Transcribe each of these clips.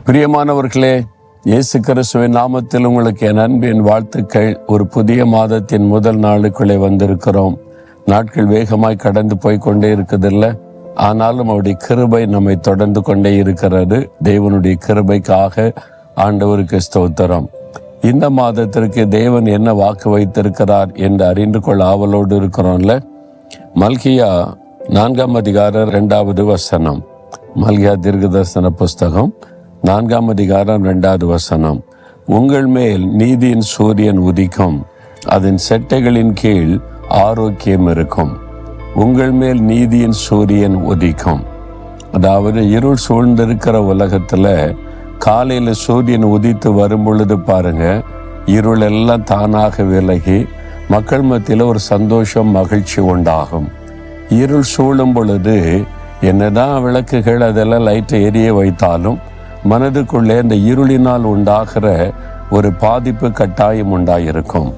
பிரியமானவர்களே, இயேசு கிறிஸ்துவின் நாமத்தில் உங்களுக்கு என் அன்பின் வாழ்த்துக்கள். ஒரு புதிய மாதத்தின் முதல் நாளுக்குள்ளே வந்திருக்கிறோம். நாட்கள் வேகமாய் கடந்து போய் கொண்டே இருக்குதில்ல, ஆனாலும் அவருடைய கிருபை நம்மை தொடர்ந்து கொண்டே இருக்கிறது. தேவனுடைய கிருபைக்காக ஆண்டவருக்கு ஸ்தோத்திரம். இந்த மாதத்திற்கு தேவன் என்ன வாக்கு வைத்திருக்கிறார் என்று அறிந்து கொள்ள ஆவலோடு இருக்கிறோம்ல. மல்கியா 4 அதிகாரம் 2வது வசனம். மல்கியா தீர்க்கதரிசன புஸ்தகம் 4 அதிகாரம் 2வது வசனம். உங்கள் மேல் நீதியின் சூரியன் உதிக்கும், அதன் செட்டைகளின் கீழ் ஆரோக்கியம் இருக்கும். உங்கள் மேல் நீதியின் சூரியன் உதிக்கும். அதாவது இருள் சூழ்ந்திருக்கிற உலகத்துல காலையில சூரியன் உதித்து வரும் பொழுது பாருங்க, இருள் எல்லாம் தானாக விலகி மக்கள் மத்தியில ஒரு சந்தோஷம், மகிழ்ச்சி உண்டாகும். இருள் சூழும் பொழுது என்னதான் விளக்குகள் அதெல்லாம் லைட்டை எரிய வைத்தாலும் மனதுக்குள்ளே அந்த இருளினால் உண்டாகிற ஒரு பாதிப்பு கட்டாயம் உண்டாயிருக்கும்.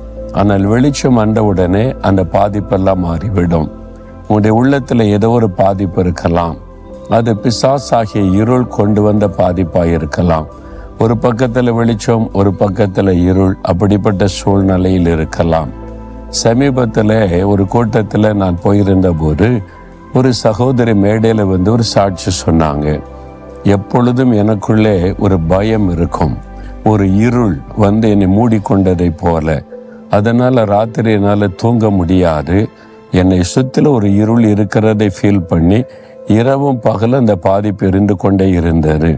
ஆனால் வெளிச்சம் வந்தவுடனே அந்த பாதிப்பெல்லாம் மாறிவிடும். உங்களுடைய உள்ளத்தில் ஏதோ ஒரு பாதிப்பு இருக்கலாம். அது பிசாசாகிய இருள் கொண்டு வந்த பாதிப்பாக இருக்கலாம். ஒரு பக்கத்தில் வெளிச்சம், ஒரு பக்கத்தில் இருள், அப்படிப்பட்ட சூழ்நிலையில் இருக்கலாம். சமீபத்தில் ஒரு கூட்டத்தில் நான் போயிருந்த போது ஒரு சகோதரி மேடையில் வந்து ஒரு சாட்சி சொன்னாங்க. எப்பொழுதும் எனக்குள்ளே ஒரு பயம் இருக்கும், ஒரு இருள் வந்து என்னை மூடிக்கொண்டதை போல. அதனால் ராத்திரி என்னால் தூங்க முடியாது. என்னை சுற்றில ஒரு இருள் இருக்கிறதை ஃபீல் பண்ணி இரவும் பகலும் அந்த பாதிப்பு இருந்து கொண்டே இருந்தது.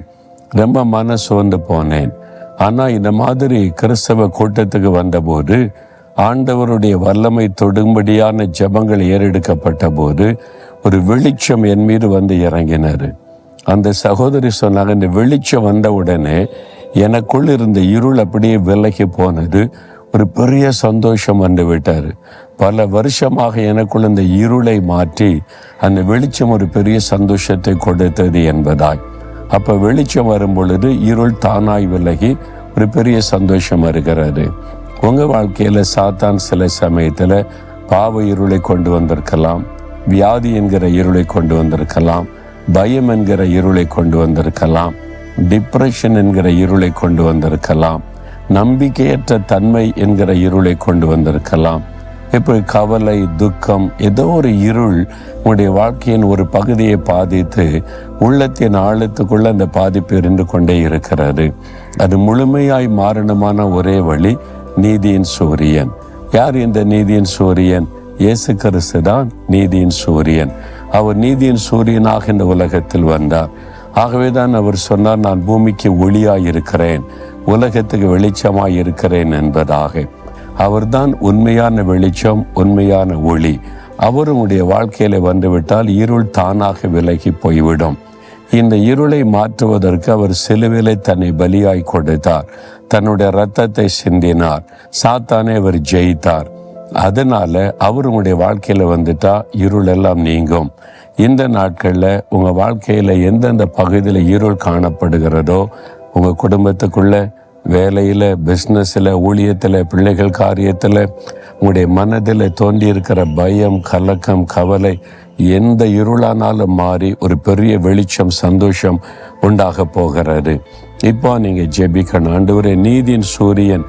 ரொம்ப மன சோர்ந்து போனேன். ஆனால் இந்த மாதிரி கிறிஸ்தவ கூட்டத்துக்கு வந்தபோது ஆண்டவருடைய வல்லமை தொடும்படியான ஜெபங்கள் ஏறெடுக்கப்பட்ட போது ஒரு வெளிச்சம் என் மீது வந்து இறங்கினார். அந்த சகோதரி சொன்னாங்க, இந்த வெளிச்சம் வந்த உடனே எனக்குள் இருந்த இருள் அப்படியே விலகி போனது. ஒரு பெரிய சந்தோஷம் வந்து விட்டார். பல வருஷமாக எனக்குள் இந்த இருளை மாற்றி அந்த வெளிச்சம் ஒரு பெரிய சந்தோஷத்தை கொடுத்தது என்பதாய். அப்போ வெளிச்சம் வரும் பொழுது இருள் தானாய் விலகி ஒரு பெரிய சந்தோஷம் வருகிறது. உங்கள் வாழ்க்கையில் சாத்தான் சில சமயத்தில் பாவ இருளை கொண்டு வந்திருக்கலாம், வியாதி என்கிற இருளை கொண்டு வந்திருக்கலாம், பயம் என்கிற இருளை கொண்டு வந்திருக்கலாம், டிப்ரெஷன் என்கிற இருளை கொண்டு வந்திருக்கலாம், நம்பிக்கையற்ற தன்மை என்கிற இருளை கொண்டு வந்திருக்கலாம். இப்போ கவலை, துக்கம், ஏதோ ஒரு இருள் உங்களுடைய வாழ்க்கையின் ஒரு பகுதியை பாதித்து உள்ளத்தின் ஆழத்துக்குள்ள அந்த பாதிப்பு இருந்து கொண்டே இருக்கிறது. அது முழுமையாய் மாறணுமான ஒரே வழி நீதியின் சூரியன். யார் இந்த நீதியின் சூரியன்? இயேசு கிறிஸ்து தான் நீதியின் சூரியன். அவர் நீதியின் சூரியனாக இந்த உலகத்தில் வந்தார். ஆகவேதான் அவர் சொன்னார், நான் பூமிக்கு ஒளியாய் இருக்கிறேன், உலகத்துக்கு வெளிச்சமாய் இருக்கிறேன் என்பதாக. அவர்தான் உண்மையான வெளிச்சம், உண்மையான ஒளி. அவர் உங்களுடைய வாழ்க்கையில வந்துவிட்டால் இருள் தானாக விலகி போய்விடும். இந்த இருளை மாற்றுவதற்கு அவர் சிலுவிலை தன்னை பலியாய் கொடுத்தார், தன்னுடைய இரத்தத்தை சிந்தினார், சாத்தானை அவர் ஜெயித்தார். அதனால அவர் உங்களுடைய வாழ்க்கையில வந்துட்டா இருள் எல்லாம் நீங்கும். இந்த நாட்களில் உங்கள் வாழ்க்கையில் எந்தெந்த பகுதியில் இருள் காணப்படுகிறதோ, உங்கள் குடும்பத்துக்குள்ள, வேலையில், பிஸ்னஸில், ஊழியத்தில், பிள்ளைகள் காரியத்தில், உங்களுடைய மனதில் தோன்றி இருக்கிற பயம், கலக்கம், கவலை, எந்த இருளானாலும் மாறி ஒரு பெரிய வெளிச்சம், சந்தோஷம் உண்டாக போகிறது. இப்போ நீங்கள் ஜெபிக்கணும். ஆண்டவரே, நீதியின் சூரியன்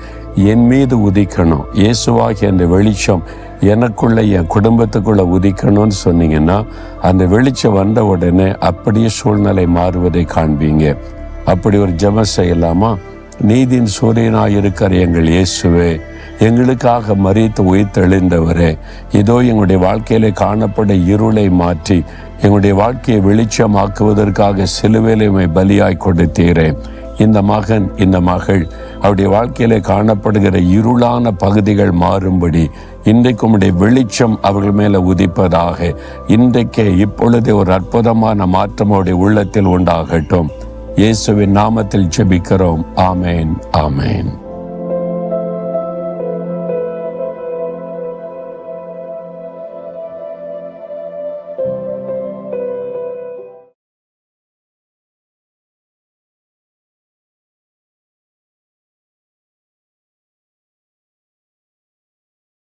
என் மீது உதிக்கணும், இயேசுவாகிய அந்த வெளிச்சம் எனக்குள்ள, என் குடும்பத்துக்குள்ள உதிக்கணும்னு சொன்னீங்கன்னா அந்த வெளிச்சம் வந்த உடனே அப்படியே சூழ்நிலை மாறுவதை காண்பீங்க. அப்படி ஒரு ஜெபம் செய்யலாமா? நீதியின் சூரியனாய் இருக்கிற எங்கள் இயேசுவே, எங்களுக்காக மரித்து உயிர்த்தெழுந்தவரே, இதோ எங்களுடைய வாழ்க்கையில காணப்பட இருளை மாற்றி எங்களுடைய வாழ்க்கையை வெளிச்சமாக்குவதற்காக சிலுவையிலே பலியாய் கொடுத்தீரே. இந்த மகன், இந்த மகள், அவருடைய வாழ்க்கையில காணப்படுகிற இருளான பகுதிகள் மாறும்படி இன்றைக்கு உம்முடைய வெளிச்சம் அவர்கள் மேல உதிப்பதாக. இன்றைக்கே இப்பொழுதே ஒரு அற்புதமான மாற்றம் அவருடைய உள்ளத்தில் உண்டாகட்டும். இயேசுவின் நாமத்தில் ஜெபிக்கிறோம். ஆமேன், ஆமேன்.